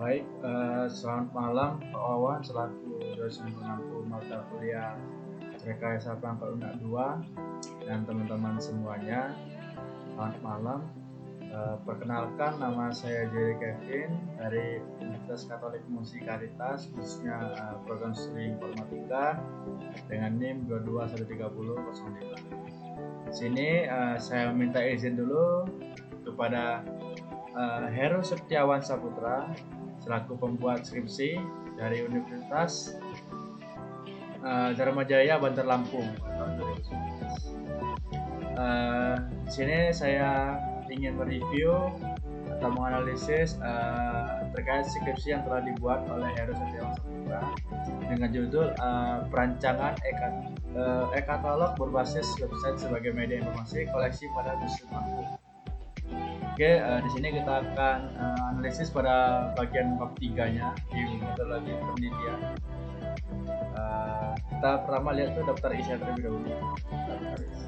Selamat malam Pak Wawan selaku dosen pengampu mata kuliah Rekayasa Perangkat Lunak 2 dan teman-teman semuanya. Selamat malam. Perkenalkan, nama saya Jerry Kevin dari Universitas Katolik Musikaritas, khususnya program studi informatika dengan NIM 22130005. Di sini saya minta izin dulu kepada Heru Setiawan Saputra selaku pembuat skripsi dari Universitas Dharma Jaya Bandar Lampung tahun 2019. Di sini saya ingin mereview atau menganalisis terkait skripsi yang telah dibuat oleh Heru Setiawan Saputra dengan judul perancangan e-katalog berbasis website sebagai media informasi koleksi pada Museum Lampung. Oke, di sini kita akan analisis pada bagian bab 3-nya di metodologi penelitian. Kita pertama lihat tuh daftar isi terlebih dahulu. Daftar isi.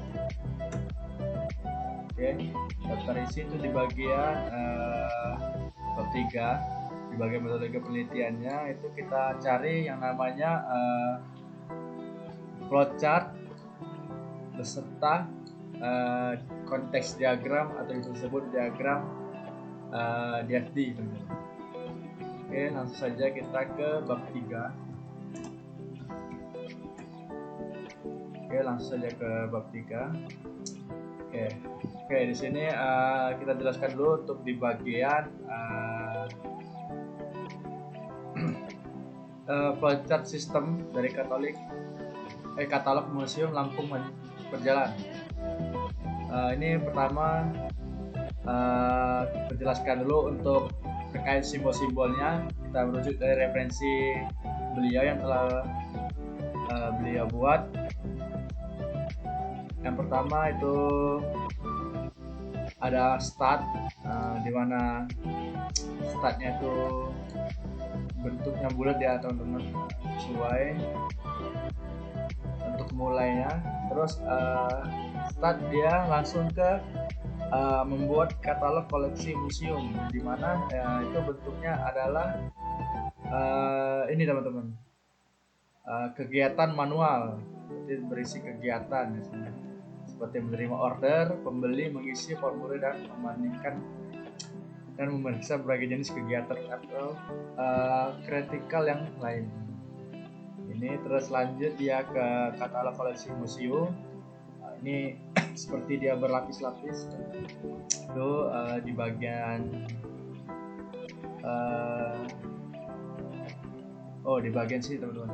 Oke, daftar isi itu di bagian bab 3, di bagian metodologi penelitiannya itu kita cari yang namanya flowchart beserta konteks diagram atau disebut diagram DFD. Oke, langsung saja kita ke bab 3. Oke, langsung saja ke bab 3. Oke, di sini kita jelaskan dulu untuk di bagian flowchart sistem dari katalog Museum Lampung berjalan. Ini pertama kita jelaskan dulu untuk terkait simbol-simbolnya. Kita merujuk dari referensi beliau yang telah beliau buat. Yang pertama itu ada start, di mana startnya itu bentuknya bulat ya teman-teman, sesuai untuk mulainya. Terus start dia langsung ke membuat katalog koleksi museum, di mana itu bentuknya adalah ini teman-teman, kegiatan manual, jadi berisi kegiatan seperti menerima order, pembeli mengisi formulir dan membandingkan dan memeriksa berbagai jenis kegiatan atau kritikal yang lain. Ini terus lanjut dia ke katalog koleksi museum. Ini seperti dia berlapis-lapis itu di bagian di bagian sini teman-teman,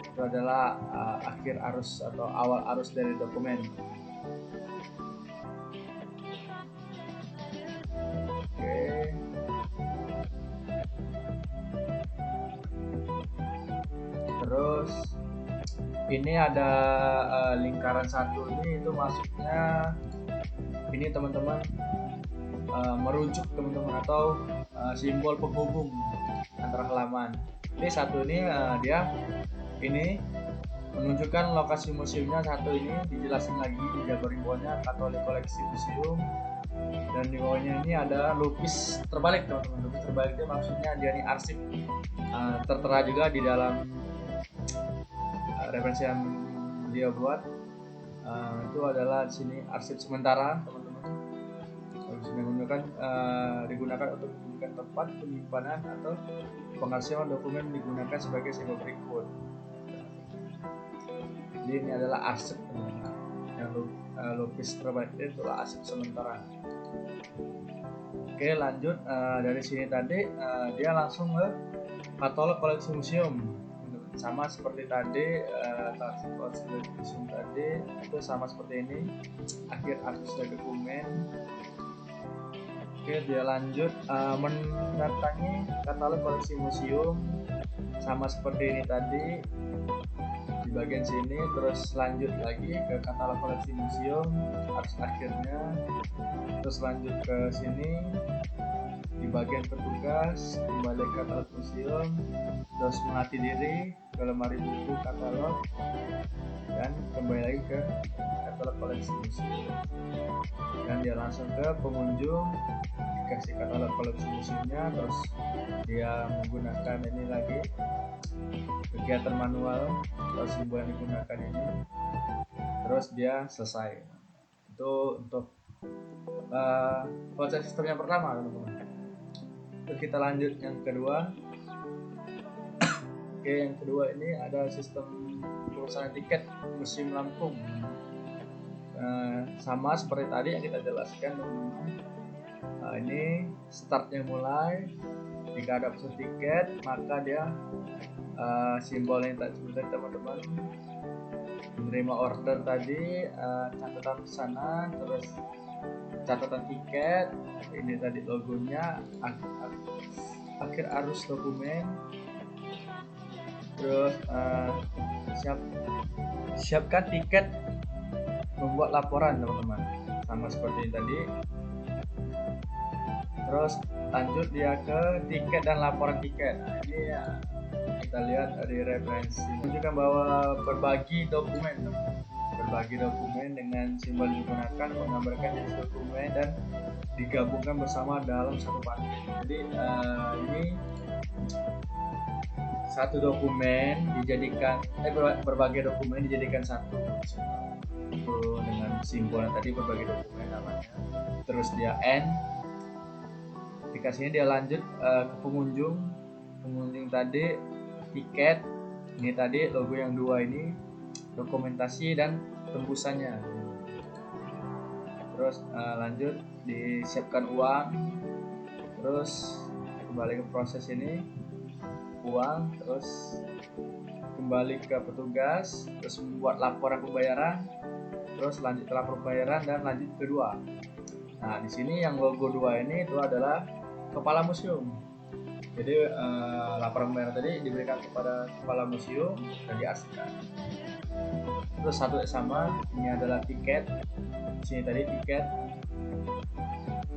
itu adalah akhir arus atau awal arus dari dokumen. Oke, terus ini ada lingkaran satu, ini itu maksudnya ini teman-teman merujuk teman-teman atau simbol penghubung antara halaman. Ini satu ini dia ini menunjukkan lokasi museumnya, satu ini dijelasin lagi dijabarin bawahnya Katolik koleksi museum, dan di bawahnya ini ada lupis terbalik teman-teman. Lupis terbalik itu maksudnya dia ini arsip, tertera juga di dalam referensi yang dia buat. Itu adalah di sini arsip sementara teman-teman. Digunakan untuk menunjukkan tempat penyimpanan atau pengarsipan dokumen digunakan sebagai simbol berikut. Jadi ini adalah arsip teman-teman. Yang lupis terbalik itu adalah arsip sementara. Oke, lanjut dari sini tadi dia langsung ke katalog koleksi museum. Sama seperti tadi, koleksi museum tadi itu sama seperti ini, akhir arus dari dokumen. Oke, dia lanjut mendatangi katalog koleksi museum, sama seperti ini tadi di bagian sini. Terus lanjut lagi ke katalog koleksi museum, arus akhirnya. Terus lanjut ke sini di bagian petugas, kembali ke katalog museum, terus melatih diri ke lemari buku katalog. dan kembali lagi ke katalog koleksi museum, dan dia langsung ke pengunjung, dikasih katalog koleksi museumnya, terus dia menggunakan ini lagi kegiatan manual atau simbol yang digunakan ini, terus dia selesai. Itu untuk proses sistem yang pertama, teman-teman. Terus kita lanjut yang kedua. Oke, yang kedua ini ada sistem pemesanan tiket Museum Lampung. Sama seperti tadi yang kita jelaskan, teman-teman. Ini startnya mulai jika ada pesan tiket, maka dia simbol yang tadi sebutkan, teman-teman, menerima order tadi, catatan pesanan, terus catatan tiket, ini tadi logonya, akhir arus dokumen, terus siapkan tiket, membuat laporan, teman-teman, sama seperti tadi. Terus lanjut dia ke tiket dan laporan tiket. Nah, ini ya, kita lihat dari referensi menunjukkan bahwa berbagi dokumen dengan simbol yang digunakan menggambarkan jenis dokumen dan digabungkan bersama dalam satu paket. Jadi ini satu dokumen dijadikan berbagai dokumen dijadikan satu itu dengan simbol yang tadi, berbagai dokumen namanya. Terus dia N, aplikasinya dia lanjut ke pengunjung tadi, tiket, ini tadi logo yang dua ini, dokumentasi dan tembusannya. Terus lanjut disiapkan uang, terus kembali ke proses ini, uang, terus kembali ke petugas, terus membuat laporan pembayaran, terus lanjut ke laporan pembayaran dan lanjut kedua. Nah, di sini yang logo dua ini itu adalah kepala museum. Jadi laporan pembayaran tadi diberikan kepada kepala museum dan diarsipkan. Terus satu sama, ini adalah tiket. Di sini tadi tiket,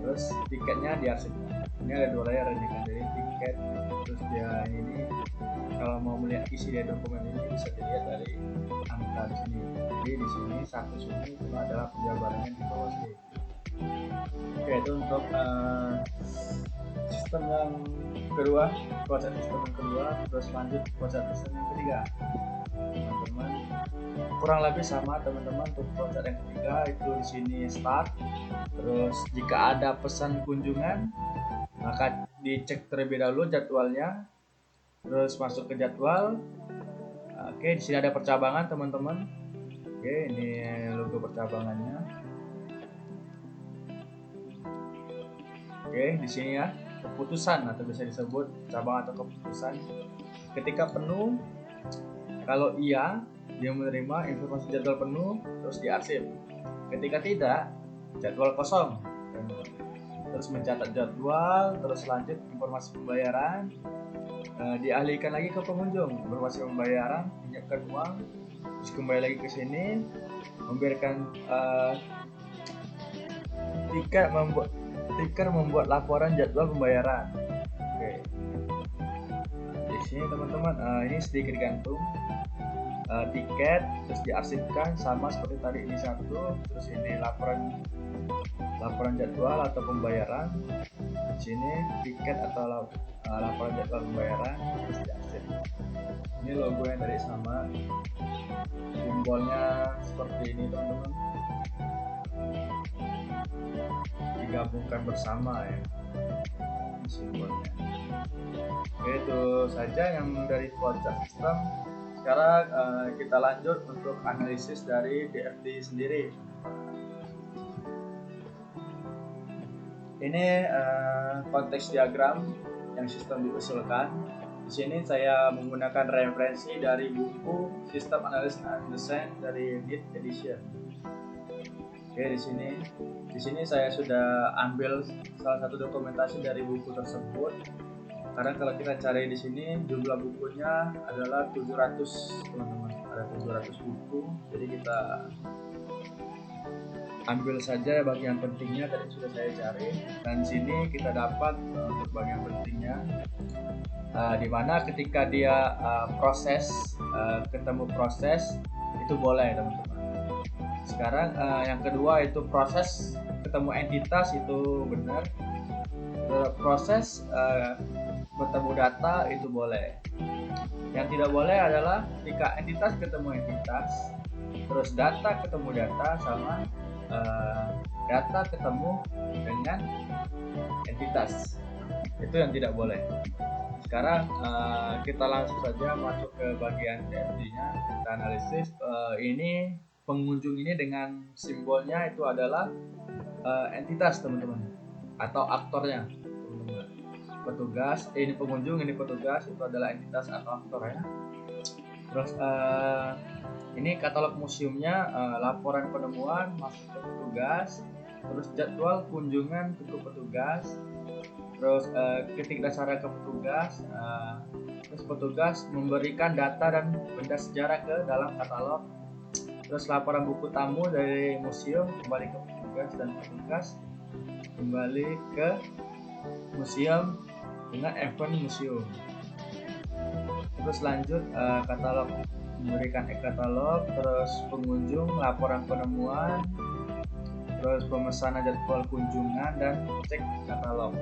terus tiketnya diarsipkan. Ini ada dua layar ini kan, jadi tiket, terus dia ini kalau mau melihat isi dari dokumen ini bisa dilihat dari angka di sini. Jadi di sini satu sini itu adalah penjabarannya di bawah sini. Oke, itu untuk sistem yang kedua, proses sistem yang kedua. Terus lanjut proses sistem yang ketiga, teman-teman. Kurang lebih sama, teman-teman, untuk proses yang ketiga itu di sini start. Terus jika ada pesan kunjungan, maka dicek terlebih dahulu jadwalnya, terus masuk ke jadwal. Oke, di sini ada percabangan, teman-teman. Oke, ini logo percabangannya. Oke, di sini ya, keputusan atau bisa disebut cabang atau keputusan. Ketika penuh, kalau iya, dia menerima informasi jadwal penuh, terus diarsip. Ketika tidak, jadwal kosong. Terus mencatat jadwal, terus lanjut informasi pembayaran, dialihkan lagi ke pengunjung, informasi pembayaran, menyiapkan uang, terus kembali lagi ke sini, memberikan tiket, membuat laporan jadwal pembayaran. Oke, di sini teman-teman, ini sedikit gantung. Tiket terus diarsipkan sama seperti tadi, ini satu, terus ini laporan jadwal atau pembayaran, di sini tiket atau laporan jadwal pembayaran, terus diarsip. Ini logo yang tadi sama, simbolnya seperti ini, teman-teman, digabungkan bersama ya simbolnya. Oke, itu saja yang dari proses sistem. Sekarang kita lanjut untuk analisis dari DFD sendiri. Ini konteks diagram yang sistem diusulkan. Di sini saya menggunakan referensi dari buku System Analysis and Design dari NIT Edition. Oke, di sini saya sudah ambil salah satu dokumentasi dari buku tersebut. Karena kalau kita cari di sini jumlah bukunya adalah 700, teman-teman. Ada 700 buku. Jadi kita ambil saja bagian pentingnya, tadi sudah saya cari. Dan di sini kita dapat untuk bagian pentingnya, di mana ketika dia ketemu proses, di itu boleh teman-teman. Sekarang yang kedua itu proses ketemu entitas, itu benar. Proses bertemu data itu boleh. Yang tidak boleh adalah jika entitas ketemu entitas, terus data ketemu data, sama data ketemu dengan entitas, itu yang tidak boleh. Sekarang kita langsung saja masuk ke bagian CFD-nya, kita analisis. Ini pengunjung ini dengan simbolnya itu adalah entitas teman-teman, atau aktornya teman-teman. Petugas, ini pengunjung, ini petugas, itu adalah entitas atau aktor ya. Terus ini katalog museumnya, laporan penemuan masuk ke petugas, terus jadwal kunjungan ke petugas, terus ketik dasarnya ke petugas, terus petugas memberikan data dan benda sejarah ke dalam katalog, terus laporan buku tamu dari museum kembali ke petugas, dan petugas kembali ke museum dengan event museum. Terus lanjut katalog, memberikan e-katalog, terus pengunjung, laporan penemuan, terus pemesanan jadwal kunjungan, dan cek katalog.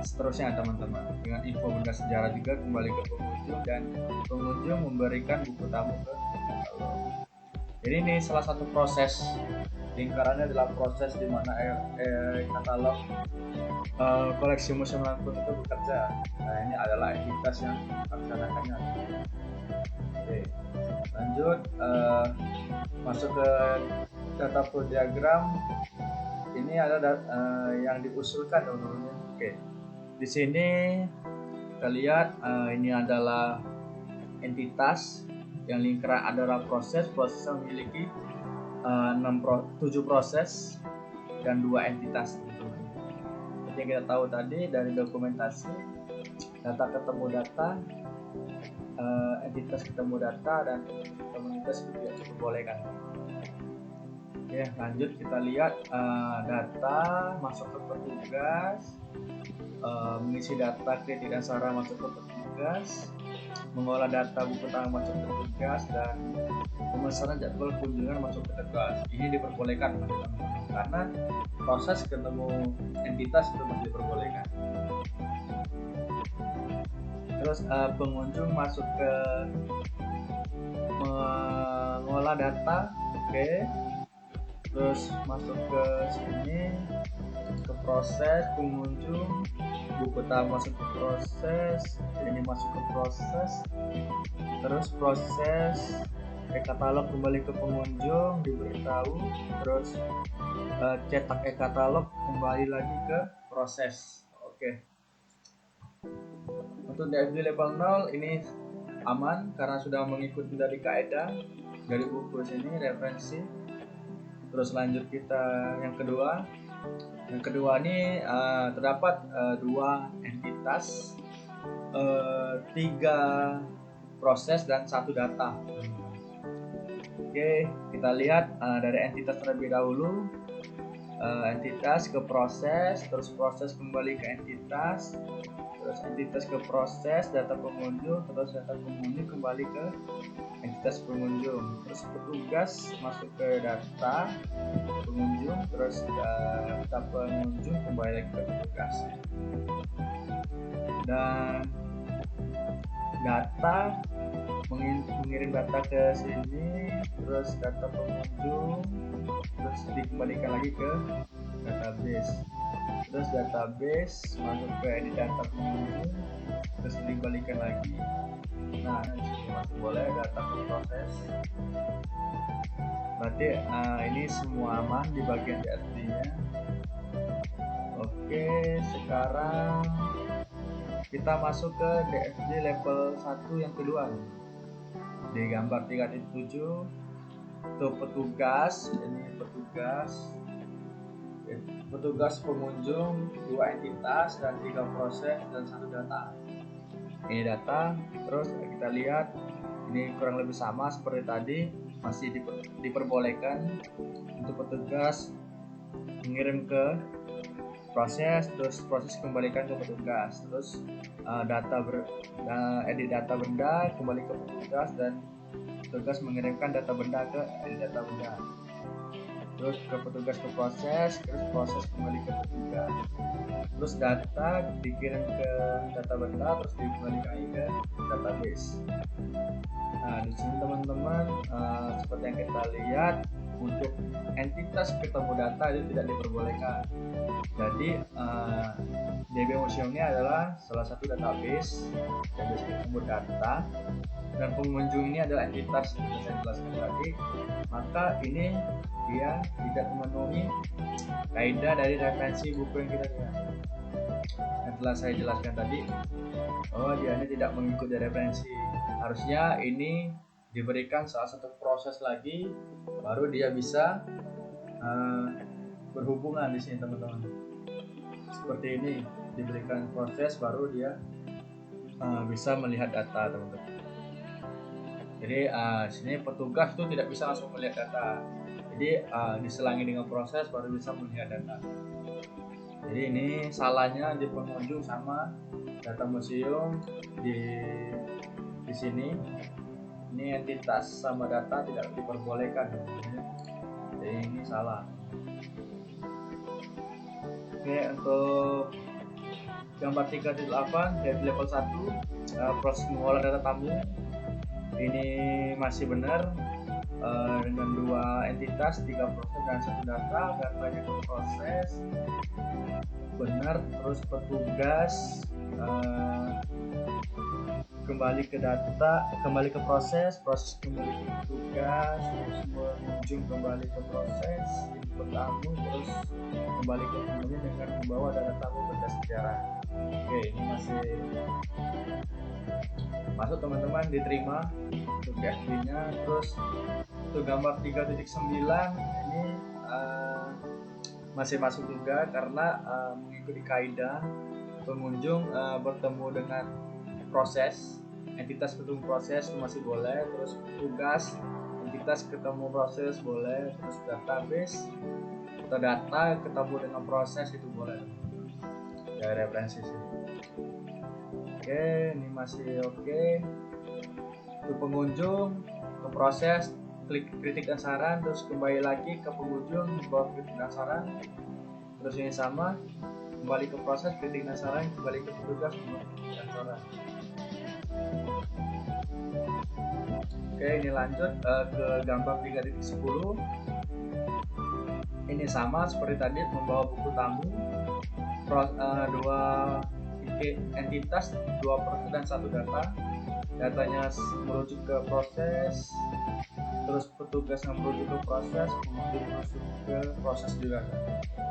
Seterusnya teman-teman, dengan info benda sejarah juga kembali ke pengunjung, dan pengunjung memberikan buku tamu ke katalog. Jadi ini salah satu proses, lingkarannya adalah proses di mana katalog koleksi Museum Lampung itu bekerja. Nah, ini adalah entitas yang melaksanakannya. Oke, lanjut masuk ke data flow diagram. Ini ada yang diusulkan teman-teman. Oke, di sini kita lihat ini adalah entitas yang lingkaran adalah proses yang memiliki 7 proses dan 2 entitas. Seperti yang kita tahu tadi dari dokumentasi, data ketemu data, entitas ketemu data, dan komunitas juga diperbolehkan. Oke, lanjut kita lihat data masuk ke petugas, mengisi data kritik dan saran masuk ke petugas, mengolah data buku tamu masuk ke petugas, dan pemesanan jadwal kunjungan masuk ke petugas. Ini diperbolehkan karena proses ketemu entitas itu masih diperbolehkan. Terus pengunjung masuk ke mengolah data, oke. Terus masuk ke sini ke proses pengunjung, buku tamu masuk ke proses, ini masuk ke proses, terus proses e-katalog kembali ke pengunjung, diberitahu, terus cetak e-katalog kembali lagi ke proses. Oke. Untuk DFG level 0 ini aman karena sudah mengikuti dari kaidah dari buku sini, referensi. Terus lanjut kita yang kedua. Yang kedua ini terdapat 2 entitas, 3 proses, dan 1 data. Oke, kita lihat dari entitas terlebih dahulu. Entitas ke proses, terus proses kembali ke entitas, terus entitas ke proses, data pengunjung, terus data pengunjung kembali ke entitas pengunjung, terus petugas masuk ke data pengunjung, terus data pengunjung kembali lagi ke petugas, dan data mengirim data ke sini, terus data pengunjung, terus dikembalikan lagi ke database, terus database masuk ke edit data pengunjung, terus dikembalikan lagi. Nah, ini masih boleh data ke proses. Berarti ini semua aman di bagian DFD-nya. Oke, sekarang kita masuk ke DFD level 1 yang kedua. Di gambar 3.7 itu petugas, ini petugas pengunjung, 2 entitas, dan 3 proses, dan 1 data. Ini data. Terus kita lihat ini kurang lebih sama seperti tadi, masih diperbolehkan untuk petugas mengirim ke proses, terus proses kembalikan ke petugas, terus edit data benda kembali ke petugas, dan petugas mengirimkan data benda ke data benda, terus ke petugas ke proses, terus proses kembali ke petugas, terus data dikirim ke data benda, terus dikembalikan ke database. Nah, di sini teman-teman seperti yang kita lihat, untuk entitas ketemu data itu tidak diperbolehkan. Jadi DB Museum ini adalah salah satu database yang bisa ketemu data, dan pengunjung ini adalah entitas yang saya jelaskan tadi. Maka ini dia tidak memenuhi kaidah dari referensi buku yang kita lihat. Yang telah saya jelaskan tadi, bahwa dia ini tidak mengikuti referensi. Harusnya ini diberikan salah satu proses lagi, baru dia bisa berhubungan di sini teman-teman. Seperti ini, diberikan proses baru dia bisa melihat data teman-teman. Jadi sini petugas itu tidak bisa langsung melihat data. Jadi diselangi dengan proses baru bisa melihat data. Jadi ini salahnya di pengunjung sama data museum di sini. Ini entitas sama data tidak diperbolehkan. Jadi ini salah. Oke, untuk gambar 3.8 dari level 1, proses mengolah data tamu ini masih benar, dengan 2 entitas, 3 proses dan 1 data. Datanya ke proses benar, terus petugas kembali ke data, kembali ke proses kembali ke petugas, terus pengunjung kembali ke proses, input tamu, terus kembali ke pengunjung dengan membawa data tamu berdasar. Oke, ini masih masuk teman-teman, diterima untuk DFB-nya. Terus untuk gambar 3.9 ini masih masuk juga karena mengikuti kaidah pengunjung bertemu dengan proses, entitas ketemu proses itu masih boleh, terus petugas entitas ketemu proses boleh, terus database atau data ketemu dengan proses itu boleh. Ya, referensi sini. Oke, ini masih oke. Untuk pengunjung ke proses, klik kritik dan saran, terus kembali lagi ke pengunjung, bawa kritik dan saran, terus ini sama, kembali ke proses, kritik dan saran, kembali ke petugas, kritik dan saran. Oke, ini lanjut ke gambar 3.10. Ini sama seperti tadi, membawa buku tamu, 2 entitas, 2 proses dan 1 data. Datanya merujuk ke proses, terus petugas yang merujuk ke proses, kemudian masuk ke proses juga.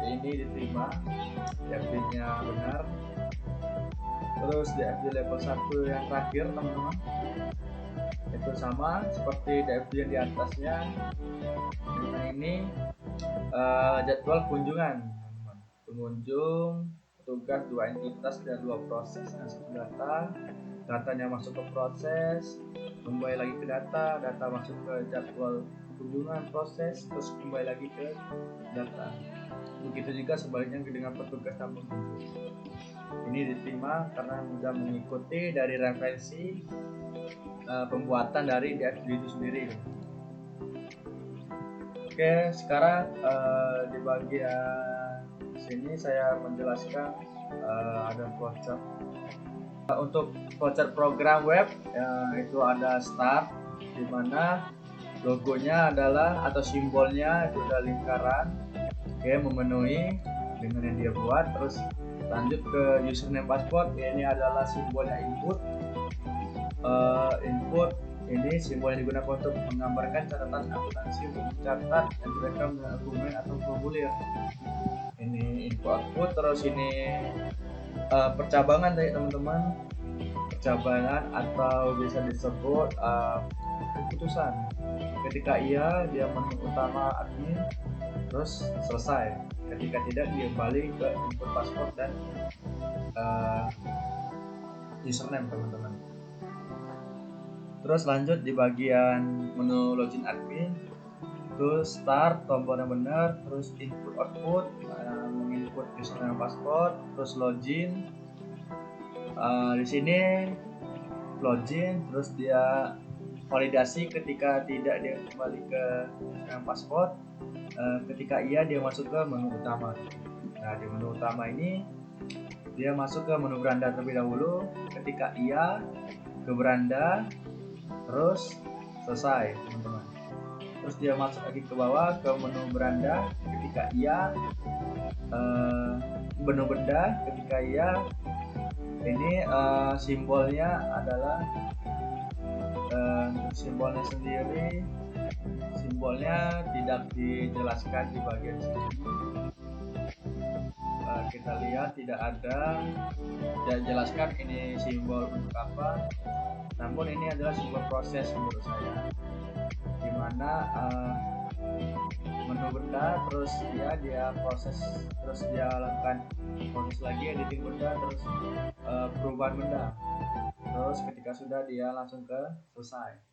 Ini diterima, DFB-nya benar. Terus DFB level 1 yang terakhir teman-teman, itu sama seperti DFB yang di atasnya. Nah, ini jadwal kunjungan teman-teman. Pengunjung, petugas, 2 entitas dan 2 proses dan 1 data. Datanya masuk ke proses, kembali lagi ke data, data masuk ke jadwal kunjungan proses, terus kembali lagi ke data. Begitu juga sebaliknya dengan petugas dan pengunjung. Ini diterima karena sudah mengikuti dari referensi pembuatan dari DFB itu sendiri. Oke, sekarang di bagian sini saya menjelaskan ada flowchart. Untuk flowchart program web itu ada start, di mana logonya adalah atau simbolnya itu ada lingkaran, memenuhi dengan yang dia buat. Terus lanjut ke username password, ini adalah simbolnya input. Input ini simbol yang digunakan untuk menggambarkan catatan akuntansi untuk mencatat dan direkam dengan dokumen atau formulir. Ini info output. Terus ini percabangan dari teman-teman, percabangan atau bisa disebut keputusan. Ketika iya, dia menu utama admin, terus selesai. Ketika tidak, dia kembali ke input password dan username teman-teman. Terus lanjut di bagian menu login admin, terus start, tombol yang benar, terus input output, menginput username password, terus login. Di sini login, terus dia validasi ketika tidak, dia kembali ke paspor. Ketika iya, dia masuk ke menu utama. Nah, di menu utama ini dia masuk ke menu beranda terlebih dahulu. Ketika iya, ke beranda, terus selesai teman-teman. Terus dia masuk lagi ke bawah ke menu beranda. Ketika iya, menu benda. Ketika iya, ini simbolnya adalah simbolnya sendiri, simbolnya tidak dijelaskan di bagian sini. Kita lihat tidak ada, tidak jelaskan ini simbol untuk apa, namun ini adalah sebuah proses menurut saya, dimana menu benda, terus dia proses, terus dia lakukan proses lagi editing benda, terus perubahan benda, terus ketika sudah dia langsung ke selesai.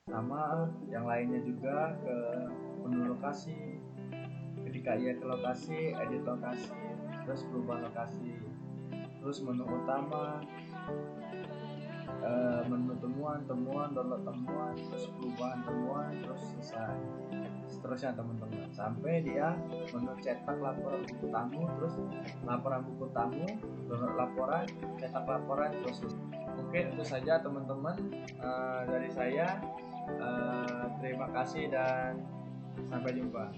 Sama yang lainnya juga ke menu lokasi, ketika ia ke lokasi, edit lokasi, terus perubahan lokasi, terus menu utama, menu temuan, download temuan, terus perubahan temuan, terus selesai. Seterusnya teman-teman, sampai dia menu cetak laporan buku tamu, terus laporan buku tamu, download laporan, cetak laporan, terus selesai. Mungkin itu saja teman-teman dari saya. Terima kasih dan sampai jumpa.